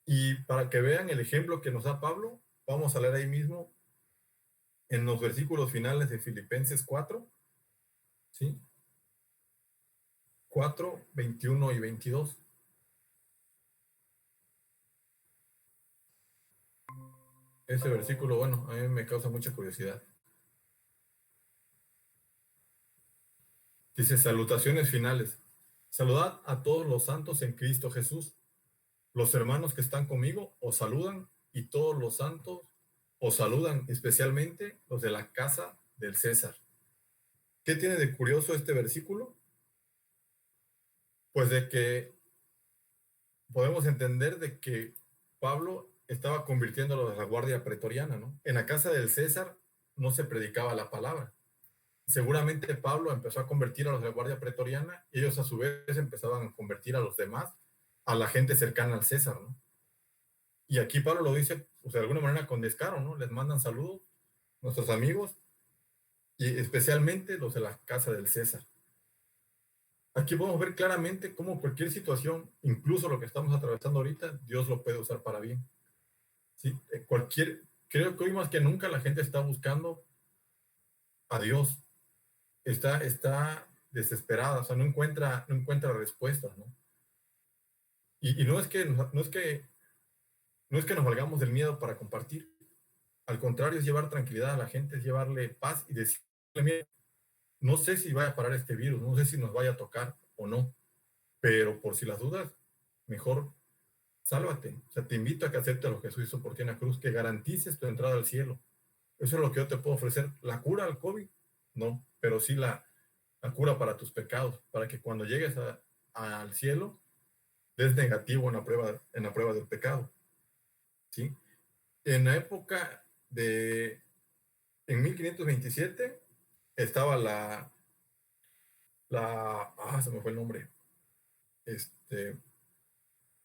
Y para que vean el ejemplo que nos da Pablo, vamos a leer ahí mismo en los versículos finales de Filipenses 4, ¿sí? 4, 21 y 22. Ese versículo, bueno, a mí me causa mucha curiosidad. Dice, salutaciones finales. Saludad a todos los santos en Cristo Jesús. Los hermanos que están conmigo os saludan y todos los santos os saludan, especialmente los de la casa del César. ¿Qué tiene de curioso este versículo? Pues de que podemos entender de que Pablo estaba convirtiéndolo de la guardia pretoriana, ¿no? En la casa del César no se predicaba la palabra. Seguramente Pablo empezó a convertir a los de la guardia pretoriana y ellos a su vez empezaban a convertir a los demás, a la gente cercana al César, ¿no? Y aquí Pablo lo dice, pues, de alguna manera con descaro, ¿no? Les mandan saludos nuestros amigos y especialmente los de la casa del César. Aquí podemos ver claramente cómo cualquier situación, incluso lo que estamos atravesando ahorita, Dios lo puede usar para bien. ¿Sí? Creo que hoy más que nunca la gente está buscando a Dios, está desesperada, o sea, no encuentra respuestas, ¿no? Y no es que nos valgamos del miedo para compartir. Al contrario, es llevar tranquilidad a la gente, es llevarle paz y decirle, mira, no sé si vaya a parar este virus, no sé si nos vaya a tocar o no, pero por si las dudas, mejor sálvate. O sea, te invito a que aceptes lo que Jesús hizo por ti en la cruz, que garantices tu entrada al cielo. Eso es lo que yo te puedo ofrecer. ¿La cura al COVID? No, pero sí la cura para tus pecados, para que cuando llegues al cielo, des negativo en la prueba del pecado. ¿Sí? En la época en 1527, estaba se me fue el nombre,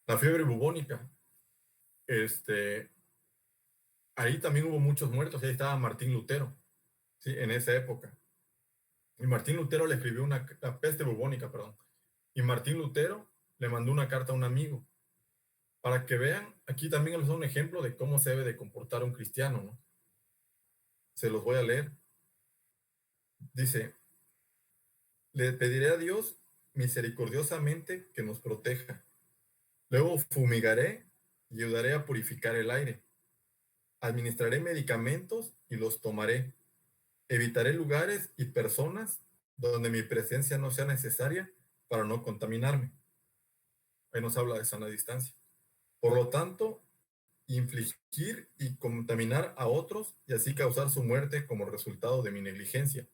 la fiebre bubónica. Ahí también hubo muchos muertos, ahí estaba Martín Lutero, ¿sí? En esa época. Y Martín Lutero le escribió la peste bubónica, perdón. Y Martín Lutero le mandó una carta a un amigo, para que vean, aquí también les doy un ejemplo de cómo se debe de comportar un cristiano, ¿no? Se los voy a leer. Dice, le pediré a Dios misericordiosamente que nos proteja. Luego fumigaré y ayudaré a purificar el aire. Administraré medicamentos y los tomaré. Evitaré lugares y personas donde mi presencia no sea necesaria para no contaminarme. Ahí nos habla de sana distancia. Por lo tanto, infligir y contaminar a otros y así causar su muerte como resultado de mi negligencia.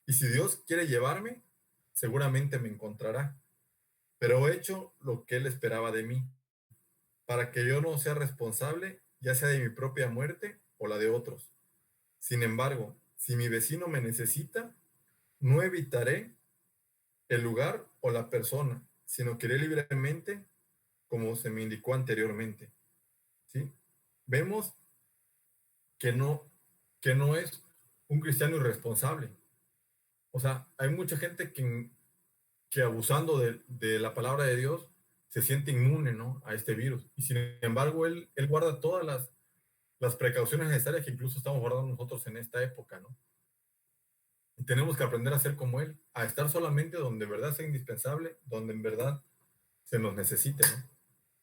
Y si Dios quiere llevarme, seguramente me encontrará. Pero he hecho lo que Él esperaba de mí, para que yo no sea responsable, ya sea de mi propia muerte o la de otros. Sin embargo, si mi vecino me necesita, no evitaré el lugar o la persona, sino que iré libremente como se me indicó anteriormente. ¿Sí? Vemos que no es un cristiano irresponsable. O sea, hay mucha gente que abusando de la palabra de Dios se siente inmune, ¿no? A este virus. Y sin embargo, él guarda todas las precauciones necesarias que incluso estamos guardando nosotros en esta época, ¿no? Y tenemos que aprender a ser como él, a estar solamente donde en verdad sea indispensable, donde en verdad se nos necesite, ¿no?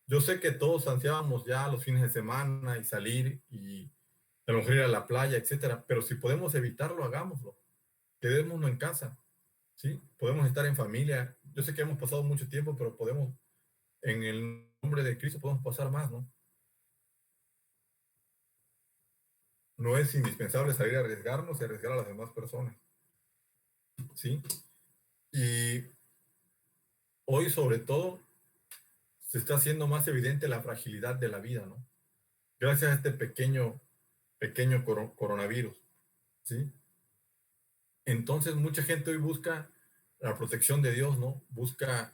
Yo sé que todos ansiábamos ya los fines de semana y salir y a lo mejor ir a la playa, etcétera, pero si podemos evitarlo, hagámoslo. Quedémonos en casa, ¿sí? Podemos estar en familia, yo sé que hemos pasado mucho tiempo, pero podemos, en el nombre de Cristo, podemos pasar más, ¿no? No es indispensable salir a arriesgarnos y arriesgar a las demás personas, ¿sí? Y hoy, sobre todo, se está haciendo más evidente la fragilidad de la vida, ¿no? Gracias a este pequeño coronavirus, ¿sí? Entonces, mucha gente hoy busca la protección de Dios, ¿no? Busca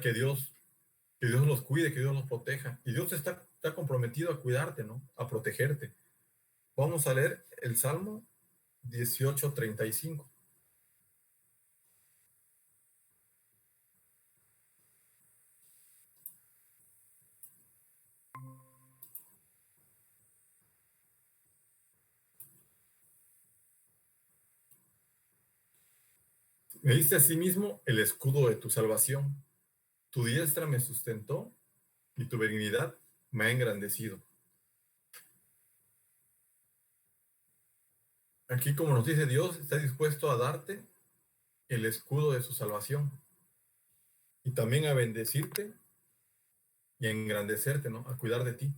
que Dios los cuide, que Dios los proteja. Y Dios está comprometido a cuidarte, ¿no? A protegerte. Vamos a leer el Salmo 18:35. Me diste a sí mismo el escudo de tu salvación. Tu diestra me sustentó y tu benignidad me ha engrandecido. Aquí, como nos dice Dios, está dispuesto a darte el escudo de su salvación y también a bendecirte y a engrandecerte, ¿no? A cuidar de ti.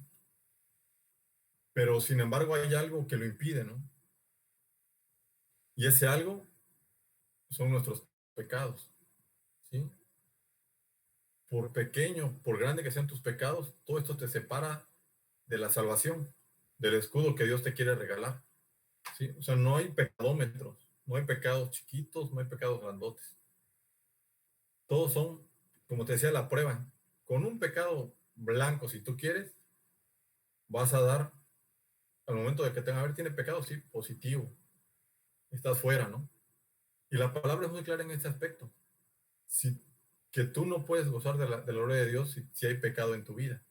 Pero sin embargo hay algo que lo impide, ¿no? Y ese algo son nuestros pecados, ¿sí? Por pequeño, por grande que sean tus pecados, todo esto te separa de la salvación, del escudo que Dios te quiere regalar, ¿sí? O sea, no hay pecadómetros, no hay pecados chiquitos, no hay pecados grandotes. Todos son, como te decía, la prueba. Con un pecado blanco, si tú quieres, vas a dar, al momento de que tenga, a ver, tiene pecado, sí, positivo, estás fuera, ¿no? Y la palabra es muy clara en este aspecto. Si, que tú no puedes gozar de la gloria de Dios si hay pecado en tu vida.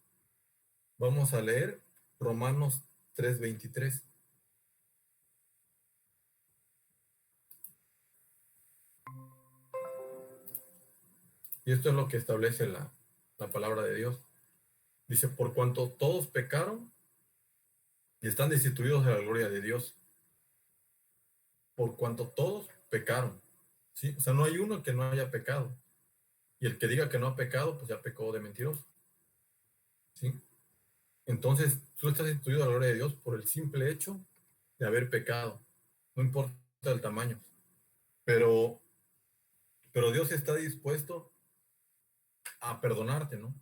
Vamos a leer Romanos 3:23. Y esto es lo que establece la palabra de Dios. Dice, por cuanto todos pecaron y están destituidos de la gloria de Dios, por cuanto todos pecaron, ¿sí? O sea, no hay uno que no haya pecado. Y el que diga que no ha pecado, pues ya pecó de mentiroso, ¿sí? Entonces, tú estás destituido de la gloria de Dios por el simple hecho de haber pecado. No importa el tamaño. Pero, pero Dios está dispuesto a perdonarte, ¿no?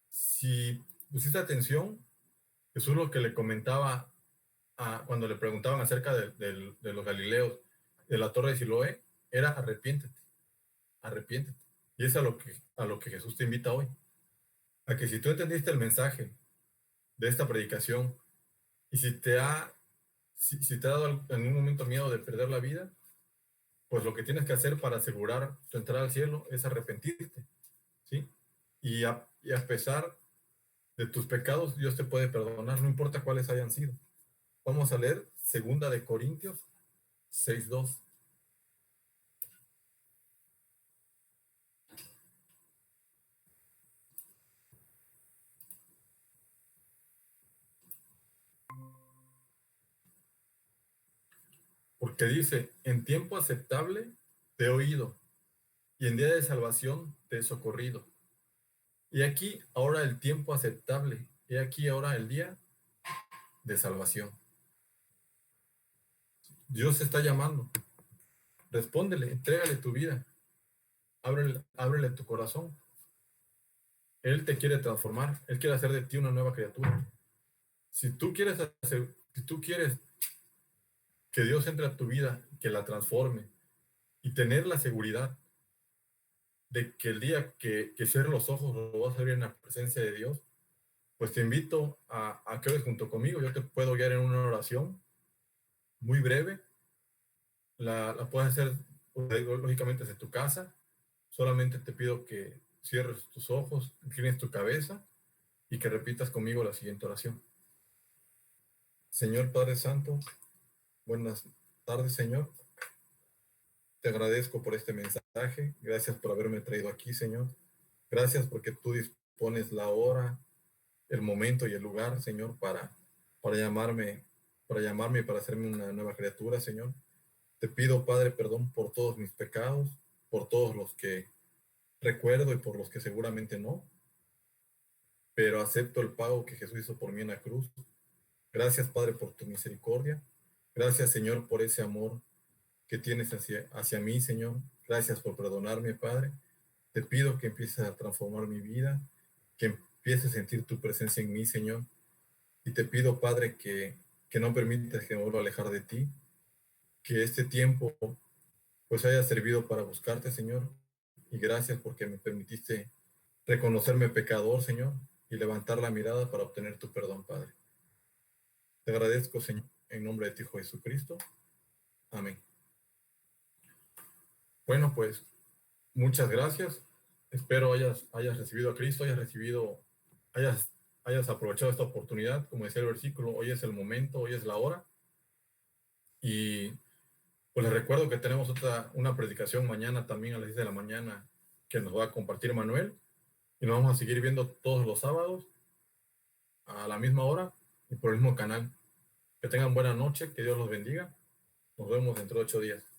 Si pusiste atención, Jesús lo que le comentaba cuando le preguntaban acerca de los Galileos, de la torre de Siloé, era arrepiéntete, arrepiéntete. Y es a lo que Jesús te invita hoy. A que si tú entendiste el mensaje de esta predicación y si te ha dado en un momento miedo de perder la vida, pues lo que tienes que hacer para asegurar tu entrada al cielo es arrepentirte, ¿sí? Y a pesar de tus pecados, Dios te puede perdonar, no importa cuáles hayan sido. Vamos a leer 2 Corintios 6:2. Porque dice, en tiempo aceptable te he oído, y en día de salvación te he socorrido. Y aquí ahora el tiempo aceptable, y aquí ahora el día de salvación. Dios te está llamando, respóndele, entrégale tu vida, ábrele tu corazón. Él te quiere transformar, Él quiere hacer de ti una nueva criatura. Si tú quieres que Dios entre a tu vida, que la transforme y tener la seguridad de que el día que cierres los ojos lo vas a ver en la presencia de Dios, pues te invito a que ores junto conmigo. Yo te puedo guiar en una oración muy breve. La puedes hacer, lógicamente, desde tu casa. Solamente te pido que cierres tus ojos, inclines tu cabeza y que repitas conmigo la siguiente oración. Señor Padre Santo, buenas tardes, Señor. Te agradezco por este mensaje. Gracias por haberme traído aquí, Señor. Gracias porque tú dispones la hora, el momento y el lugar, Señor, para llamarme, y para hacerme una nueva criatura, Señor. Te pido, Padre, perdón por todos mis pecados, por todos los que recuerdo y por los que seguramente no, pero acepto el pago que Jesús hizo por mí en la cruz. Gracias, Padre, por tu misericordia. Gracias, Señor, por ese amor que tienes hacia mí, Señor. Gracias por perdonarme, Padre. Te pido que empieces a transformar mi vida, que empieces a sentir tu presencia en mí, Señor. Y te pido, Padre, que no permitas que me vuelva a alejar de ti, que este tiempo pues haya servido para buscarte, Señor. Y gracias porque me permitiste reconocerme pecador, Señor, y levantar la mirada para obtener tu perdón, Padre. Te agradezco, Señor, en nombre de tu Hijo Jesucristo. Amén. Bueno, pues muchas gracias. Espero hayas recibido a Cristo, hayas, hayas aprovechado esta oportunidad. Como decía el versículo, hoy es el momento, hoy es la hora. Y pues les recuerdo que tenemos una predicación mañana también a las 10 de la mañana que nos va a compartir Manuel. Y nos vamos a seguir viendo todos los sábados a la misma hora y por el mismo canal. Que tengan buena noche, que Dios los bendiga. Nos vemos dentro de 8 días.